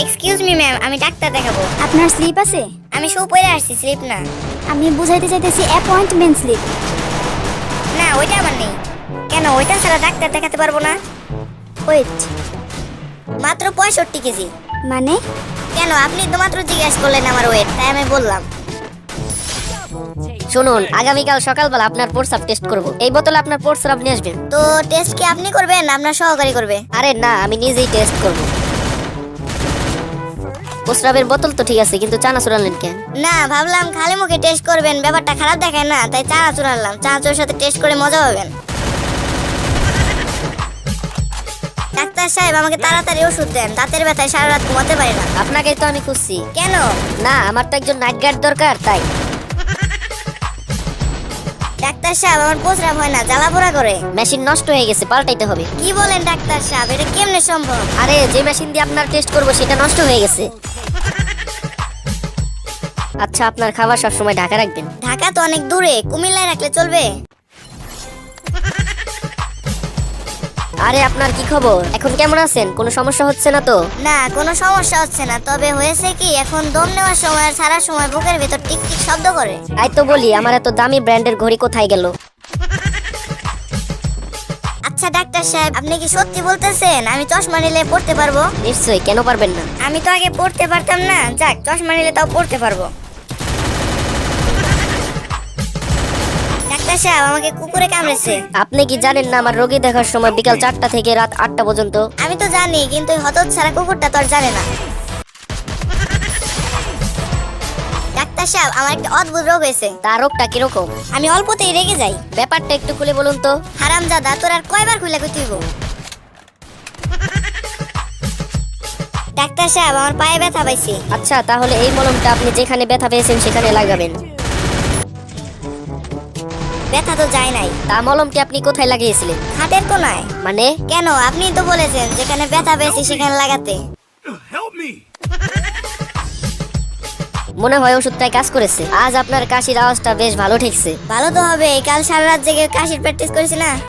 Excuse me ma'am, আমি doctor দেখাবো। আপনার স্লিপ আছে? আমি শু পরে আসছি, স্লিপ না। আমি বুঝাইতে চাইতেছি অ্যাপয়েন্টমেন্ট স্লিপ। না, ওইটা আমার নেই। কেন, ওইটা ছাড়া ডাক্তার দেখাতে পারবো না? ওয়েট, মাত্র 65 কেজি। মানে? কেন, আপনি তো মাত্র জিজ্ঞেস করলেন আমার ওয়েট, তাই আমি বললাম। শুনুন, আগামীকাল সকালবেলা আপনার প্রস্রাব টেস্ট করব। এই বোতলে আপনার প্রস্রাব নিয়ে আসবেন। তো টেস্ট কি আপনি করবেন না আপনার সহকারী করবে? আরে না, আমি নিজেই টেস্ট করব। প্রস্রাবের বোতল তো ঠিক আছে, কিন্তু চানাচুর আনলেন কেন? না, ভাবলাম খালি মুখে টেস্ট করবেন, ব্যাপারটা খারাপ দেখায় না, তাই চানাচুর আনলাম। চানাচুরের সাথে টেস্ট করে মজা পাবেন। ডাক্তার সাহেব, আমাকে তাড়াতাড়ি ওষুধ দেন, দাঁতের ব্যথায় সারা রাত ঘুমাতে পারি না। আপনাকেই তো আমি খুঁজছি। কেন? না, আমার তো একজন নাইট গার্ড দরকার, তাই। ডাক্তার সাহেব, আমার প্রস্রাব হয় না, জ্বালা পোড়া করে। মেশিন নষ্ট হয়ে গেছে, পাল্টাইতে হবে। কি বলেন ডাক্তার সাহেব, এটা কেমনে সম্ভব? আরে, যে মেশিন দিয়ে আপনার টেস্ট করব সেটা নষ্ট হয়ে গেছে। আচ্ছা, আপনার খাবার সব সময় ঢাকা রাখবেন। ঢাকা তো অনেক দূরে, কুমিল্লায় রাখলে চলবে? আরে, আপনার কি খবর? এখন কেমন আছেন? কোনো সমস্যা হচ্ছে না তো? না, কোনো সমস্যা হচ্ছে না, তবে হয়েছে কি, এখন দম নেওয়ার সময় আর সারা সময় বুকের ভেতর টিক টিক শব্দ করে। তাই তো বলি, আমার এত দামি ব্র্যান্ডের ঘড়ি কোথায় গেল? আচ্ছা ডাক্তার সাহেব, আপনি কি সত্যি বলতেছেন আমি চশমা নিলে পড়তে পারবো? নিশ্চয়ই, কেন পারবেন না? আমি তো আগে পড়তে পারতাম না, যাক, চশমা নিলে তাও পড়তে পারবো। ডাক্তার সাহেব, আমাকে কুকুরে কামড়েছে। আপনি কি জানেন না আমার রোগী দেখার সময় বিকাল 4টা থেকে রাত 8টা পর্যন্ত? আমি তো জানি, কিন্তু ওই হতচ্ছাড়া কুকুরটা তো আর জানে না। ডাক্তার সাহেব, আমার একটা অদ্ভুত রোগ হয়েছে। তার রোগটা কিরকম? আমি অল্পতেই রেগে যাই। ব্যাপারটা একটু খুলে বলুন তো। হারামজাদা, তোর আর কয়বার খুলে কইতেইব? ডাক্তার সাহেব, আমার পায়ে ব্যথা পাইছি। আচ্ছা, তাহলে এই মলমটা আপনি যেখানে ব্যথা পেয়েছেন সেখানে লাগাবেন। ব্যথা তো যায় নাই। তা মলমটি আপনি কোথায় লাগিয়েছিলেন? হাতের কোনায়। মানে? কেন, আপনি তো বলেছেন যেখানে ব্যথা পেয়েছি সেখানে লাগাতে। Help me! মনে হয় ওষুধটাই কাজ করেছে। আজ আপনার কাশির আওয়াজটা বেশ ভালো ঠেকছে। ভালো তো হবে, কাল সারা রাত জেগে কাশির প্র্যাকটিস করেছি না।